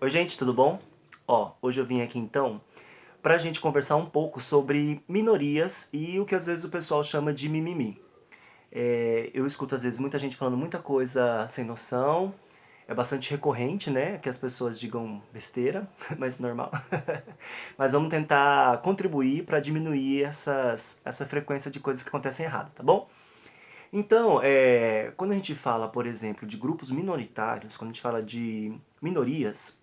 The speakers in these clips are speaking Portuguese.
Oi gente, tudo bom? Hoje eu vim aqui então pra gente conversar um pouco sobre minorias e o que às vezes o pessoal chama de mimimi. Eu escuto às vezes muita gente falando muita coisa sem noção, é bastante recorrente, né, que as pessoas digam besteira, mas normal. Mas vamos tentar contribuir para diminuir essa frequência de coisas que acontecem errado, tá bom? Então, quando a gente fala, por exemplo, de grupos minoritários, quando a gente fala de minorias,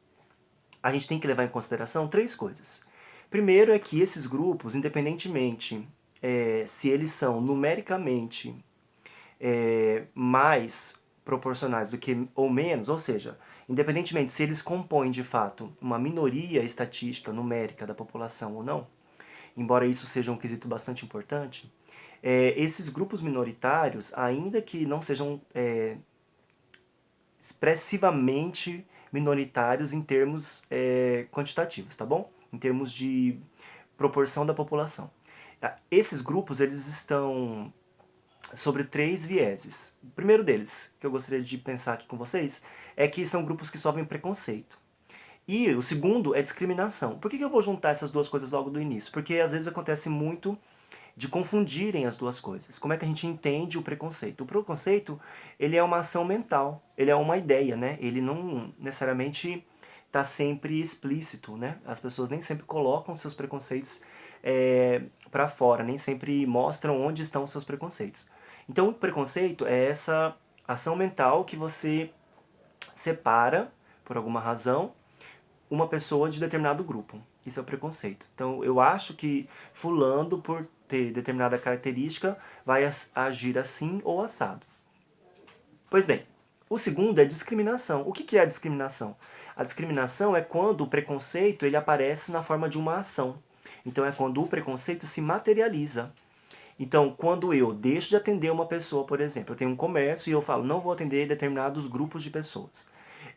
a gente tem que levar em consideração três coisas. Primeiro é que esses grupos, independentemente se eles são numericamente mais proporcionais do que ou menos, ou seja, independentemente se eles compõem de fato uma minoria estatística numérica da população ou não, embora isso seja um quesito bastante importante, esses grupos minoritários, ainda que não sejam expressivamente minoritários em termos quantitativos, tá bom? Em termos de proporção da população. Esses grupos eles estão sobre três vieses. O primeiro deles, que eu gostaria de pensar aqui com vocês, é que são grupos que sofrem preconceito. E o segundo é discriminação. Por que eu vou juntar essas duas coisas logo do início? Porque às vezes acontece muito de confundirem as duas coisas. Como é que a gente entende o preconceito? O preconceito, ele é uma ação mental, ele é uma ideia, né? Ele não necessariamente está sempre explícito, né? As pessoas nem sempre colocam seus preconceitos para fora, nem sempre mostram onde estão os seus preconceitos. Então, o preconceito é essa ação mental que você separa, por alguma razão, uma pessoa de determinado grupo. Isso é o preconceito. Então, eu acho que fulano, por ter determinada característica, vai agir assim ou assado. Pois bem, o segundo é discriminação. O que é a discriminação? A discriminação é quando o preconceito ele aparece na forma de uma ação. Então, é quando o preconceito se materializa. Então, quando eu deixo de atender uma pessoa, por exemplo, eu tenho um comércio e eu falo, não vou atender determinados grupos de pessoas.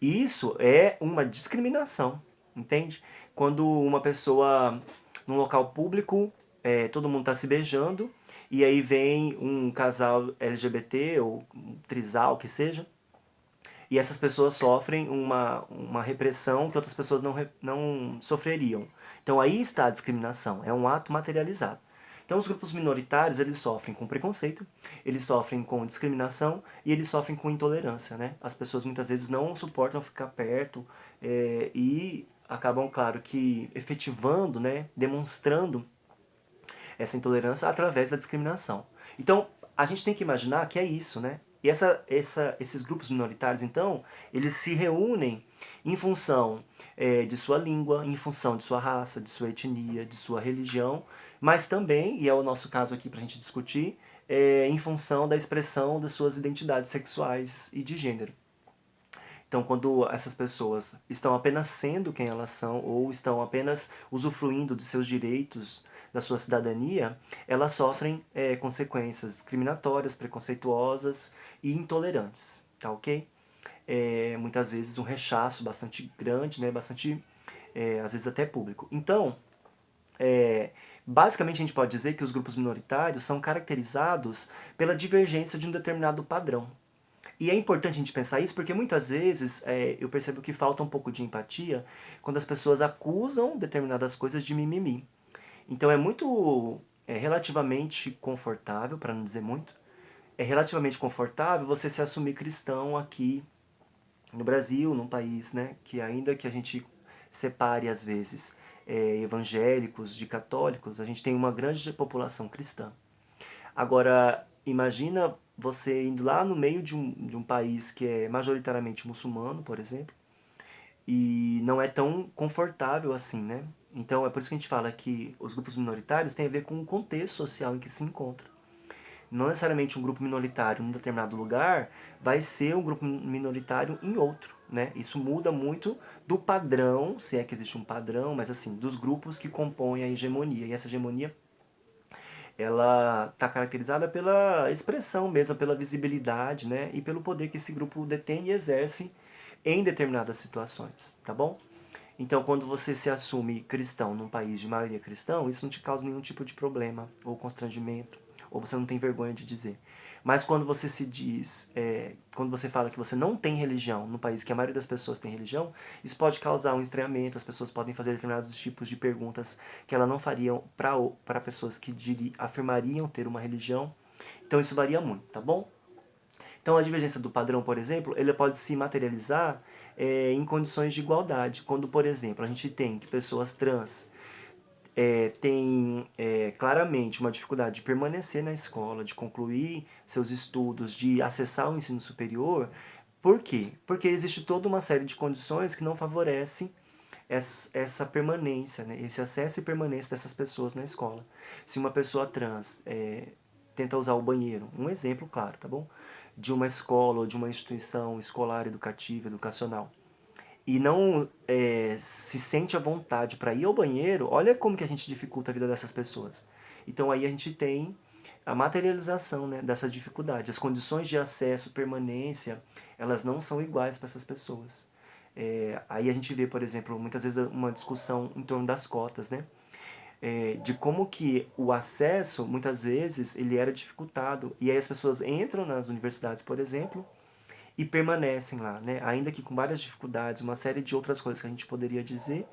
E isso é uma discriminação, entende? Quando uma pessoa, num local público, todo mundo está se beijando, e aí vem um casal LGBT ou um trisal, que seja, e essas pessoas sofrem uma repressão que outras pessoas não sofreriam. Então aí está a discriminação, é um ato materializado. Então os grupos minoritários, eles sofrem com preconceito, eles sofrem com discriminação e eles sofrem com intolerância, né? As pessoas muitas vezes não suportam ficar perto e acabam, claro, que efetivando, né, demonstrando essa intolerância através da discriminação. Então, a gente tem que imaginar que é isso, né? E esses grupos minoritários, então, eles se reúnem em função de sua língua, em função de sua raça, de sua etnia, de sua religião, mas também, e é o nosso caso aqui para a gente discutir, em função da expressão das suas identidades sexuais e de gênero. Então, quando essas pessoas estão apenas sendo quem elas são ou estão apenas usufruindo de seus direitos, da sua cidadania, elas sofrem consequências discriminatórias, preconceituosas e intolerantes, tá ok? Muitas vezes um rechaço bastante grande, né, bastante, às vezes até público. Então, basicamente a gente pode dizer que os grupos minoritários são caracterizados pela divergência de um determinado padrão. E é importante a gente pensar isso porque muitas vezes eu percebo que falta um pouco de empatia quando as pessoas acusam determinadas coisas de mimimi. Então é relativamente confortável, para não dizer muito, é relativamente confortável você se assumir cristão aqui no Brasil, num país, né, que ainda que a gente separe às vezes evangélicos de católicos, a gente tem uma grande população cristã. Agora, imagina você indo lá no meio de um país que é majoritariamente muçulmano, por exemplo, e não é tão confortável assim, né? Então é por isso que a gente fala que os grupos minoritários têm a ver com o contexto social em que se encontra. Não necessariamente um grupo minoritário em um determinado lugar vai ser um grupo minoritário em outro, né? Isso muda muito do padrão, se é que existe um padrão, mas assim, dos grupos que compõem a hegemonia. E essa hegemonia ela está caracterizada pela expressão mesmo, pela visibilidade, né? E pelo poder que esse grupo detém e exerce em determinadas situações, tá bom? Então, quando você se assume cristão num país de maioria cristão, isso não te causa nenhum tipo de problema ou constrangimento, ou você não tem vergonha de dizer. Mas quando você se diz, quando você fala que você não tem religião no país que a maioria das pessoas tem religião, isso pode causar um estranhamento, as pessoas podem fazer determinados tipos de perguntas que elas não fariam para pessoas que afirmariam ter uma religião. Então isso varia muito, tá bom? Então a divergência do padrão, por exemplo, ele pode se materializar em condições de igualdade. Quando, por exemplo, a gente tem que pessoas trans têm claramente uma dificuldade de permanecer na escola, de concluir seus estudos, de acessar o ensino superior. Por quê? Porque existe toda uma série de condições que não favorecem essa permanência, né? Esse acesso e permanência dessas pessoas na escola. Se uma pessoa trans tenta usar o banheiro, um exemplo claro, tá bom? De uma escola ou de uma instituição escolar, educativa, educacional, e não se sente à vontade para ir ao banheiro, olha como que a gente dificulta a vida dessas pessoas. Então aí a gente tem a materialização, né, dessa dificuldade. As condições de acesso, permanência, elas não são iguais para essas pessoas. Aí a gente vê, por exemplo, muitas vezes uma discussão em torno das cotas, né? De como que o acesso, muitas vezes, ele era dificultado. E aí as pessoas entram nas universidades, por exemplo, e permanecem lá, né? Ainda que com várias dificuldades, uma série de outras coisas que a gente poderia dizer,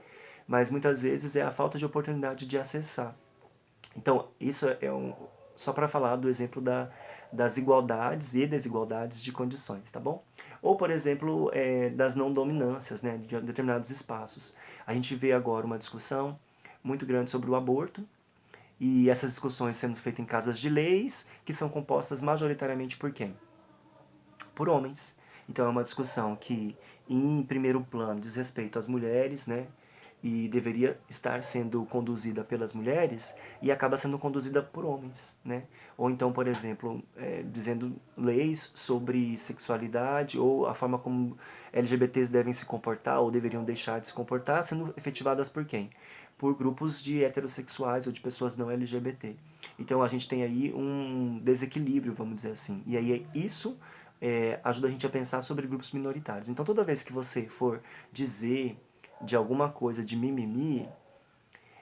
mas muitas vezes é a falta de oportunidade de acessar. Então, isso só para falar do exemplo das igualdades e desigualdades de condições, tá bom? Ou, por exemplo, das não dominâncias, né, de determinados espaços. A gente vê agora uma discussão muito grande sobre o aborto, e essas discussões sendo feitas em casas de leis, que são compostas majoritariamente por quem? Por homens. Então é uma discussão que, em primeiro plano, diz respeito às mulheres, né? E deveria estar sendo conduzida pelas mulheres e acaba sendo conduzida por homens, né? Ou então, por exemplo, dizendo leis sobre sexualidade ou a forma como LGBTs devem se comportar ou deveriam deixar de se comportar, sendo efetivadas por quem? Por grupos de heterossexuais ou de pessoas não LGBT. Então a gente tem aí um desequilíbrio, vamos dizer assim. E aí isso ajuda a gente a pensar sobre grupos minoritários. Então toda vez que você for dizer de alguma coisa de mimimi,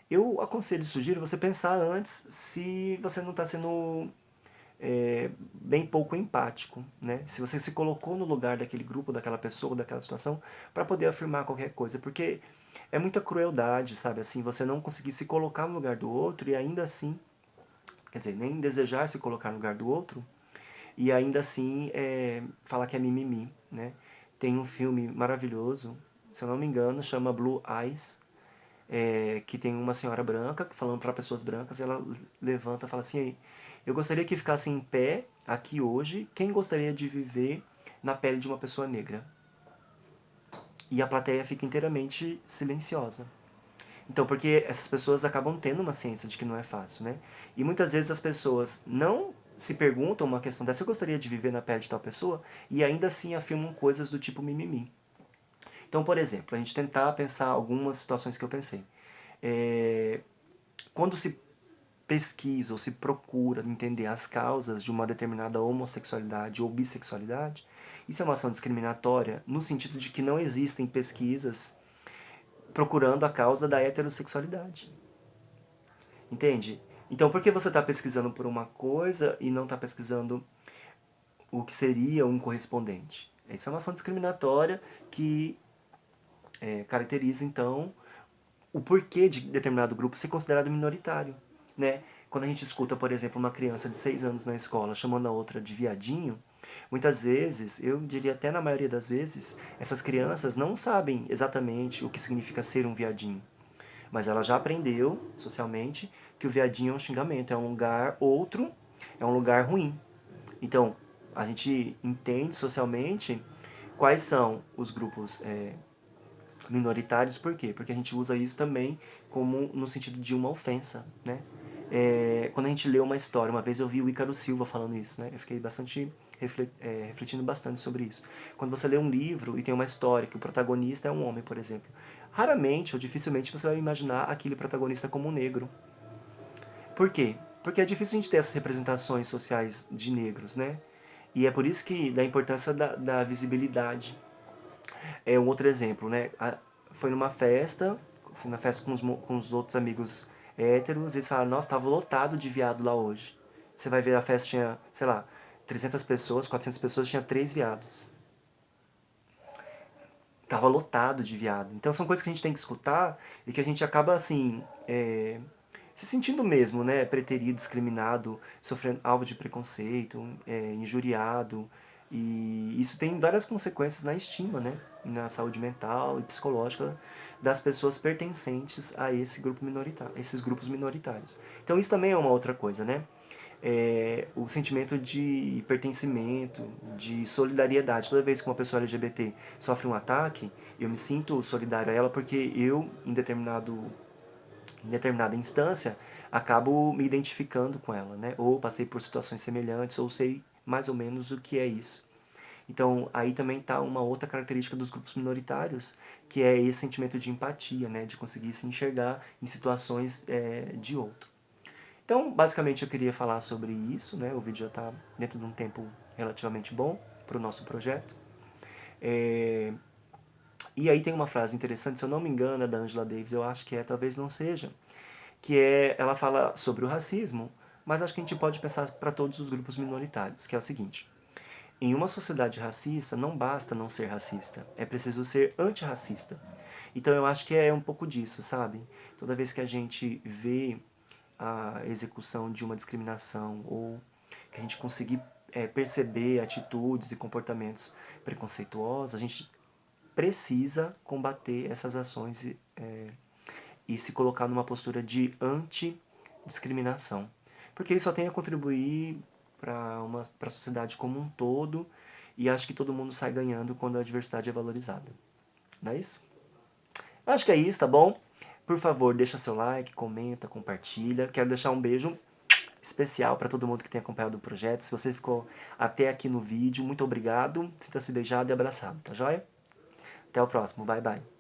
eu aconselho e sugiro você pensar antes se você não está sendo bem pouco empático, né? Se você se colocou no lugar daquele grupo, daquela pessoa, daquela situação, para poder afirmar qualquer coisa, porque é muita crueldade, sabe? Assim, você não conseguir se colocar no lugar do outro e ainda assim, quer dizer, nem desejar se colocar no lugar do outro e ainda assim falar que é mimimi, né? Tem um filme maravilhoso, se eu não me engano, chama Blue Eyes, que tem uma senhora branca falando para pessoas brancas, e ela levanta e fala assim: eu gostaria que ficasse em pé aqui hoje quem gostaria de viver na pele de uma pessoa negra. E a plateia fica inteiramente silenciosa. Então, porque essas pessoas acabam tendo uma ciência de que não é fácil, né? E muitas vezes as pessoas não se perguntam uma questão dessa: eu gostaria de viver na pele de tal pessoa, e ainda assim afirmam coisas do tipo mimimi. Então, por exemplo, a gente tentar pensar algumas situações que eu pensei. Quando se pesquisa ou se procura entender as causas de uma determinada homossexualidade ou bissexualidade, isso é uma ação discriminatória no sentido de que não existem pesquisas procurando a causa da heterossexualidade. Entende? Então, por que você está pesquisando por uma coisa e não está pesquisando o que seria um correspondente? Isso é uma ação discriminatória que caracteriza, então, o porquê de determinado grupo ser considerado minoritário, né? Quando a gente escuta, por exemplo, uma criança de 6 anos na escola chamando a outra de viadinho, muitas vezes, eu diria até na maioria das vezes, essas crianças não sabem exatamente o que significa ser um viadinho. Mas ela já aprendeu, socialmente, que o viadinho é um xingamento, é um lugar outro, é um lugar ruim. Então, a gente entende socialmente quais são os grupos minoritários, por quê? Porque a gente usa isso também como no sentido de uma ofensa, né? Quando a gente lê uma história, uma vez eu vi o Ícaro Silva falando isso, né? Eu fiquei bastante refletindo bastante sobre isso. Quando você lê um livro e tem uma história que o protagonista é um homem, por exemplo, raramente ou dificilmente você vai imaginar aquele protagonista como um negro. Por quê? Porque é difícil a gente ter essas representações sociais de negros, né? E é por isso que da importância da visibilidade. É um outro exemplo, né? Foi numa festa, fui na festa com os outros amigos héteros, e eles falaram: nossa, tava lotado de viado lá hoje. Você vai ver, a festa tinha, sei lá, 300 pessoas, 400 pessoas, tinha 3 viados. Tava lotado de viado. Então são coisas que a gente tem que escutar e que a gente acaba, assim, se sentindo mesmo, né, preterido, discriminado, sofrendo alvo de preconceito, injuriado. E isso tem várias consequências na estima, né, na saúde mental e psicológica das pessoas pertencentes a esse grupo minoritário, esses grupos minoritários. Então isso também é uma outra coisa, né? O sentimento de pertencimento, de solidariedade. Toda vez que uma pessoa LGBT sofre um ataque, eu me sinto solidário a ela porque eu, em determinada instância, acabo me identificando com ela, né? Ou passei por situações semelhantes, ou sei mais ou menos o que é isso. Então, aí também está uma outra característica dos grupos minoritários, que é esse sentimento de empatia, né? De conseguir se enxergar em situações de outro. Então, basicamente, eu queria falar sobre isso, né? O vídeo já está dentro de um tempo relativamente bom para o nosso projeto. E aí tem uma frase interessante, se eu não me engano, é da Angela Davis, eu acho que talvez não seja, que ela fala sobre o racismo, mas acho que a gente pode pensar para todos os grupos minoritários, que é o seguinte: em uma sociedade racista, não basta não ser racista, é preciso ser antirracista. Então eu acho que é um pouco disso, sabe? Toda vez que a gente vê a execução de uma discriminação ou que a gente conseguir perceber atitudes e comportamentos preconceituosos, a gente precisa combater essas ações e se colocar numa postura de anti-discriminação. Porque isso só tem a contribuir para a sociedade como um todo e acho que todo mundo sai ganhando quando a diversidade é valorizada. Não é isso? Acho que é isso, tá bom? Por favor, deixa seu like, comenta, compartilha. Quero deixar um beijo especial para todo mundo que tem acompanhado o projeto. Se você ficou até aqui no vídeo, muito obrigado. Sinta-se beijado e abraçado, tá joia? Até o próximo. Bye, bye.